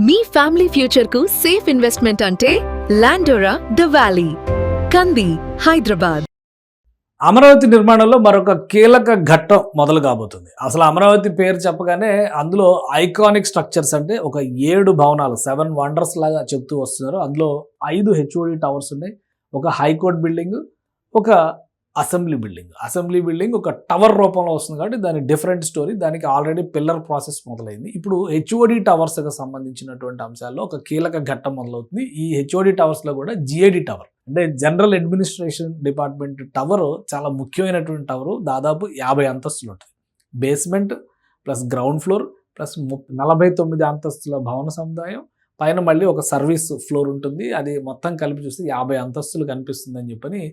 మీ family future కు safe investment అంటే లాండోరా the valley, కంది, హైదరాబాద్. అమరావతి నిర్మాణంలో మరొక కీలక ఘట్టం మొదలు కాబోతుంది. అసలు అమరావతి పేరు చెప్పగానే అందులో ఐకానిక్ స్ట్రక్చర్స్ అంటే ఒక 7 భవనాలు, 7 వండర్స్ లాగా చెప్తూ వస్తున్నారు. అందులో 5 హెచ్ఓడి టవర్స్ ఉన్నాయి, ఒక హైకోర్టు బిల్డింగ్, ఒక అసెంబ్లీ బిల్డింగ్ ఒక టవర్ రూపంలో వస్తుంది కాబట్టి దాని డిఫరెంట్ స్టోరీ. దానికి ఆల్రెడీ పిల్లర్ ప్రాసెస్ మొదలైంది. ఇప్పుడు హెచ్ఓడి టవర్స్కి సంబంధించినటువంటి అంశాల్లో ఒక కీలక ఘట్టం మొదలవుతుంది. ఈ హెచ్ఓడి టవర్స్లో కూడా జిఏడి టవర్ అంటే జనరల్ అడ్మినిస్ట్రేషన్ డిపార్ట్మెంట్ టవర్ చాలా ముఖ్యమైనటువంటి టవరు. దాదాపు 50 అంతస్తులు ఉంటుంది. Basement plus ground floor plus 49 అంతస్తుల భవన సముదాయం, పైన మళ్ళీ ఒక సర్వీస్ ఫ్లోర్ ఉంటుంది. అది మొత్తం కలిపి చూస్తే 50 అంతస్తులు కనిపిస్తుందని చెప్పని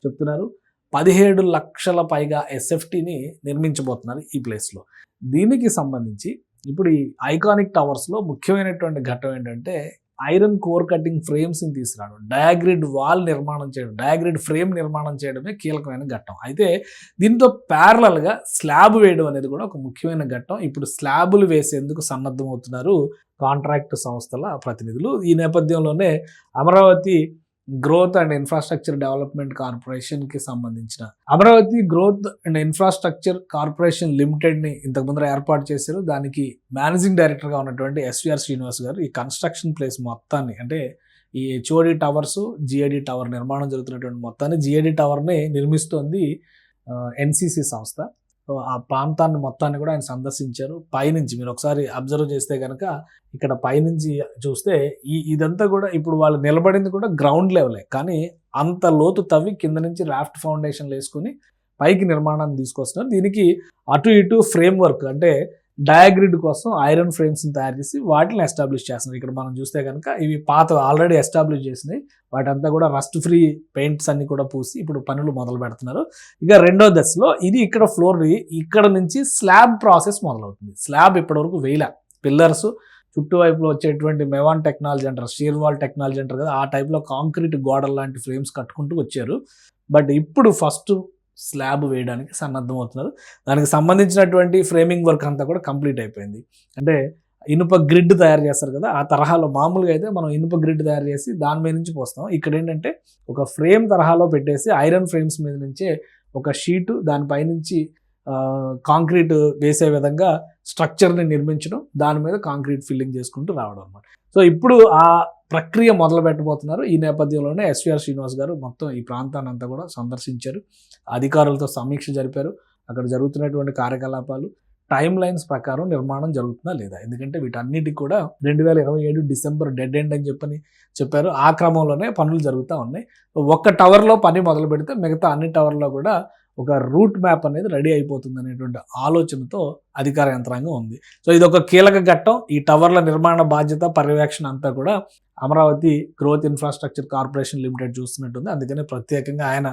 చెప్తున్నారు. 17 లక్షల పైగా ఎస్ఎఫ్టీని నిర్మించబోతున్నారు ఈ ప్లేస్లో. దీనికి సంబంధించి ఇప్పుడు ఈ ఐకానిక్ టవర్స్లో ముఖ్యమైనటువంటి ఘట్టం ఏంటంటే ఐరన్ కోర్ కటింగ్ ఫ్రేమ్స్ని తీసుకురావడం, డయాగ్రిడ్ వాల్ నిర్మాణం చేయడం, డయాగ్రిడ్ ఫ్రేమ్ నిర్మాణం చేయడమే కీలకమైన ఘట్టం. అయితే దీంతో ప్యారలల్గా స్లాబ్ వేయడం అనేది కూడా ఒక ముఖ్యమైన ఘట్టం. ఇప్పుడు స్లాబులు వేసేందుకు సన్నద్ధమవుతున్నారు కాంట్రాక్ట్ సంస్థల ప్రతినిధులు. ఈ నేపథ్యంలోనే Amaravati growth and infrastructure development కార్పొరేషన్కి సంబంధించిన Amaravati growth and infrastructure corporation లిమిటెడ్ని ఇంతకుముందు ఏర్పాటు చేశారు. దానికి మేనేజింగ్ డైరెక్టర్గా ఉన్నటువంటి ఎస్విఆర్ శ్రీనివాస్ గారు ఈ కన్స్ట్రక్షన్ ప్లేస్ మొత్తాన్ని, అంటే ఈ హెచ్ఓడి టవర్స్, జిఏడి టవర్ నిర్మాణం జరుగుతున్నటువంటి మొత్తాన్ని, జిఏడి టవర్ని నిర్మిస్తోంది ఎన్సిసి సంస్థ. ఆ ప్రాంతాన్ని మొత్తాన్ని కూడా ఆయన సందర్శించారు. పైనుంచి మీరు ఒకసారి అబ్జర్వ్ చేస్తే కనుక ఇక్కడ పైనుంచి చూస్తే ఇదంతా కూడా ఇప్పుడు వాళ్ళు నిలబడింది కూడా గ్రౌండ్ లెవెలే, కానీ అంత లోతు తవ్వి కింద నుంచి రాఫ్ట్ ఫౌండేషన్లు వేసుకుని పైకి నిర్మాణాన్ని తీసుకొస్తున్నారు. దీనికి అటు ఇటు ఫ్రేమ్ వర్క్ అంటే డయాగ్రిడ్ కోసం ఐరన్ ఫ్రేమ్స్ని తయారు చేసి వాటిని ఎస్టాబ్లిష్ చేస్తున్నారు. ఇక్కడ మనం చూస్తే కనుక ఇవి పాత ఆల్రెడీ ఎస్టాబ్లిష్ చేసినాయి. వాటంతా కూడా రస్ట్ ఫ్రీ పెయింట్స్ అన్ని కూడా పూసి ఇప్పుడు పనులు మొదలు పెడుతున్నారు. ఇక రెండో దశలో ఇది ఇక్కడ ఫ్లోర్, ఇక్కడ నుంచి స్లాబ్ ప్రాసెస్ మొదలవుతుంది. స్లాబ్ ఇప్పటివరకు వేయలే, పిల్లర్స్ చుట్టువైపులో వచ్చేటువంటి మెవాన్ టెక్నాలజీ అంటారు, షీర్ వాల్ టెక్నాలజీ అంటారు కదా, ఆ టైప్లో కాంక్రీట్ గోడల్ లాంటి ఫ్రేమ్స్ కట్టుకుంటూ వచ్చారు. బట్ ఇప్పుడు ఫస్ట్ స్లాబ్ వేయడానికి సన్నద్ధం అవుతున్నారు. దానికి సంబంధించినటువంటి ఫ్రేమింగ్ వర్క్ అంతా కూడా కంప్లీట్ అయిపోయింది. అంటే ఇనుప గ్రిడ్ తయారు చేస్తారు కదా, ఆ తరహాలో మామూలుగా అయితే మనం ఇనుప గ్రిడ్ తయారు చేసి దాని మీద నుంచి పోస్తాం. ఇక్కడ ఏంటంటే ఒక ఫ్రేమ్ తరహాలో పెట్టేసి ఐరన్ ఫ్రేమ్స్ మీద నుంచే ఒక షీటు, దానిపైనుంచి కాంక్రీట్ వేసే విధంగా స్ట్రక్చర్ని నిర్మించడం, దాని మీద కాంక్రీట్ ఫిల్లింగ్ చేసుకుంటూ రావడం అన్నమాట. సో ఇప్పుడు ఆ ప్రక్రియ మొదలు పెట్టబోతున్నారు. ఈ నేపథ్యంలోనే ఎస్విఆర్ శ్రీనివాస్ గారు మొత్తం ఈ ప్రాంతాన్ని అంతా కూడా సందర్శించారు, అధికారులతో సమీక్ష జరిపారు. అక్కడ జరుగుతున్నటువంటి కార్యకలాపాలు టైమ్ లైన్స్ ప్రకారం నిర్మాణం జరుగుతుందా లేదా, ఎందుకంటే వీటన్నిటికి కూడా 2027 డిసెంబర్ డెడ్ ఎండ్ అని చెప్పారు. ఆ క్రమంలోనే పనులు జరుగుతూ ఉన్నాయి. ఒక్క టవర్లో పని మొదలు పెడితే మిగతా అన్ని టవర్లో కూడా ఒక రూట్ మ్యాప్ అనేది రెడీ అయిపోతుంది అనేటువంటి ఆలోచనతో అధికార యంత్రాంగం ఉంది. సో ఇది ఒక కీలక ఘట్టం. ఈ టవర్ల నిర్మాణ బాధ్యత, పర్యవేక్షణ అంతా కూడా Amaravati growth infrastructure corporation limited చూస్తున్నట్టుంది. అందుకనే ప్రత్యేకంగా ఆయన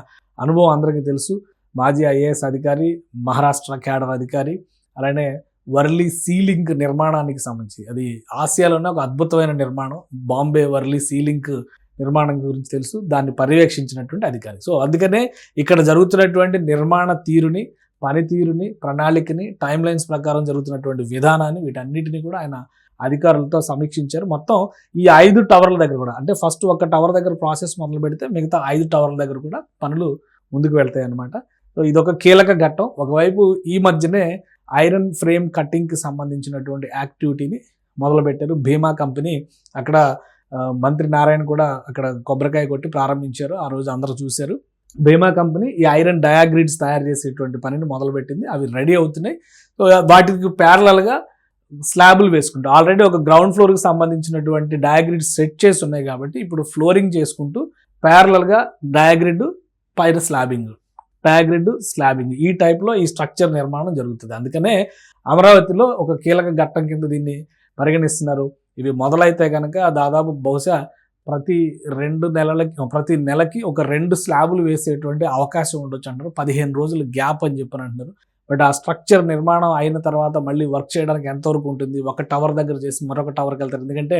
అనుభవం అందరికీ తెలుసు. మాజీ ఐఏఎస్ అధికారి, మహారాష్ట్ర క్యాడర్ అధికారి, అలానే వర్లీ సీలింక్ నిర్మాణానికి సంబంధించి, అది ఆసియాలోనే ఒక అద్భుతమైన నిర్మాణం, బాంబే వర్లీ సీలింక్ నిర్మాణం గురించి తెలుసు, దాన్ని పర్యవేక్షించినటువంటి అధికారి. సో అందుకనే ఇక్కడ జరుగుతున్నటువంటి నిర్మాణ తీరుని, పనితీరుని, ప్రణాళికని, టైమ్ లైన్స్ ప్రకారం జరుగుతున్నటువంటి విధానాన్ని, వీటన్నిటిని కూడా ఆయన అధికారులతో సమీక్షించారు. మొత్తం ఈ 5 టవర్ల దగ్గర కూడా, అంటే ఫస్ట్ ఒక టవర్ దగ్గర ప్రాసెస్ మొదలు పెడితే మిగతా 5 టవర్ల దగ్గర కూడా పనులు ముందుకు వెళ్తాయి అన్నమాట. సో ఇదొక కీలక ఘట్టం. ఒకవైపు ఈ మధ్యనే ఐరన్ ఫ్రేమ్ కటింగ్కి సంబంధించినటువంటి యాక్టివిటీని మొదలుపెట్టారు భీమా కంపెనీ. అక్కడ మంత్రి నారాయణ కూడా అక్కడ కొబ్బరికాయ కొట్టి ప్రారంభించారు. ఆ రోజు అందరూ చూశారు. భీమా కంపెనీ ఈ ఐరన్ డయాగ్రిడ్స్ తయారు చేసేటువంటి పనిని మొదలుపెట్టింది. అవి రెడీ అవుతున్నాయి. సో వాటికి ప్యారలల్గా స్లాబులు వేసుకుంటూ ఆల్రెడీ ఒక గ్రౌండ్ ఫ్లోర్కి సంబంధించినటువంటి డయాగ్రిడ్స్ సెట్ చేసి ఉన్నాయి కాబట్టి ఇప్పుడు ఫ్లోరింగ్ చేసుకుంటూ ప్యారలల్గా డయాగ్రిడ్ పైన స్లాబింగ్ ఈ టైప్లో ఈ స్ట్రక్చర్ నిర్మాణం జరుగుతుంది. అందుకనే అమరావతిలో ఒక కీలక ఘట్టం కింద దీన్ని పరిగణిస్తున్నారు. ఇవి మొదలైతే కనుక దాదాపు బహుశా ప్రతి నెలకి ఒక 2 స్లాబులు వేసేటువంటి అవకాశం ఉండొచ్చు అంటారు. 15 రోజులు గ్యాప్ అని చెప్పని అంటున్నారు. బట్ ఆ స్ట్రక్చర్ నిర్మాణం అయిన తర్వాత మళ్ళీ వర్క్ చేయడానికి ఎంతవరకు ఉంటుంది, ఒక టవర్ దగ్గర చేసి మరొక టవర్కి వెళ్తారు. ఎందుకంటే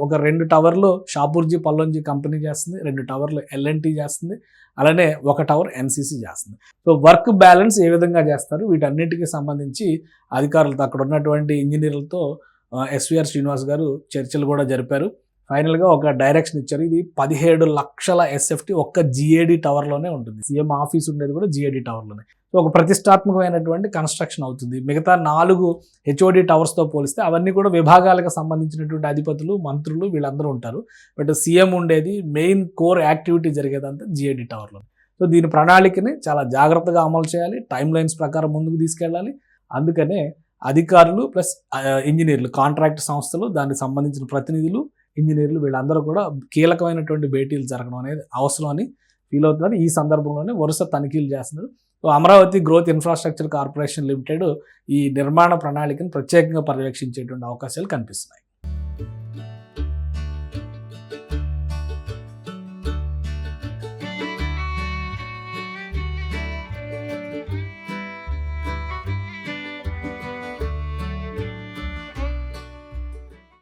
ఒక 2 టవర్లు షాపూర్జీ పల్లంజీ కంపెనీ చేస్తుంది, 2 టవర్లు ఎల్ఎన్టీ చేస్తుంది, అలానే ఒక టవర్ ఎన్సీసీ చేస్తుంది. సో వర్క్ బ్యాలెన్స్ ఏ విధంగా చేస్తారు, వీటన్నిటికీ సంబంధించి అధికారులతో, అక్కడ ఉన్నటువంటి ఇంజనీర్లతో ఎస్విఆర్ శ్రీనివాస్ గారు చర్చలు కూడా జరిపారు. ఫైనల్గా ఒక డైరెక్షన్ ఇచ్చారు. ఇది 17 లక్షల ఎస్ఎఫ్టీ ఒక్క జిఏడి టవర్లోనే ఉంటుంది. సీఎం ఆఫీస్ ఉండేది కూడా జిఏడి టవర్లోనే. సో ఒక ప్రతిష్టాత్మకమైనటువంటి కన్స్ట్రక్షన్ అవుతుంది. మిగతా 4 హెచ్ఓడి టవర్స్తో పోలిస్తే అవన్నీ కూడా విభాగాలకు సంబంధించినటువంటి అధిపతులు, మంత్రులు వీళ్ళందరూ ఉంటారు. బట్ సీఎం ఉండేది, మెయిన్ కోర్ యాక్టివిటీ జరిగేదంతా జిఏడి టవర్లో. సో దీని ప్రణాళికని చాలా జాగ్రత్తగా అమలు చేయాలి, టైం లైన్స్ ప్రకారం ముందుకు తీసుకెళ్ళాలి. అందుకనే అధికారులు ప్లస్ ఇంజనీర్లు, కాంట్రాక్ట్ సంస్థలు, దానికి సంబంధించిన ప్రతినిధులు, ఇంజనీర్లు వీళ్ళందరూ కూడా కీలకమైనటువంటి భేటీలు జరగడం అనేది అవసరం అని ఫీల్ అవుతున్నారు. ఈ సందర్భంలోనే వరుస తనిఖీలు చేస్తున్నారు. So Amaravati growth infrastructure corporation limited ఈ నిర్మాణ ప్రణాళికను ప్రత్యేకంగా పర్యవేక్షించేటువంటి అవకాశాలు కనిపిస్తున్నాయి.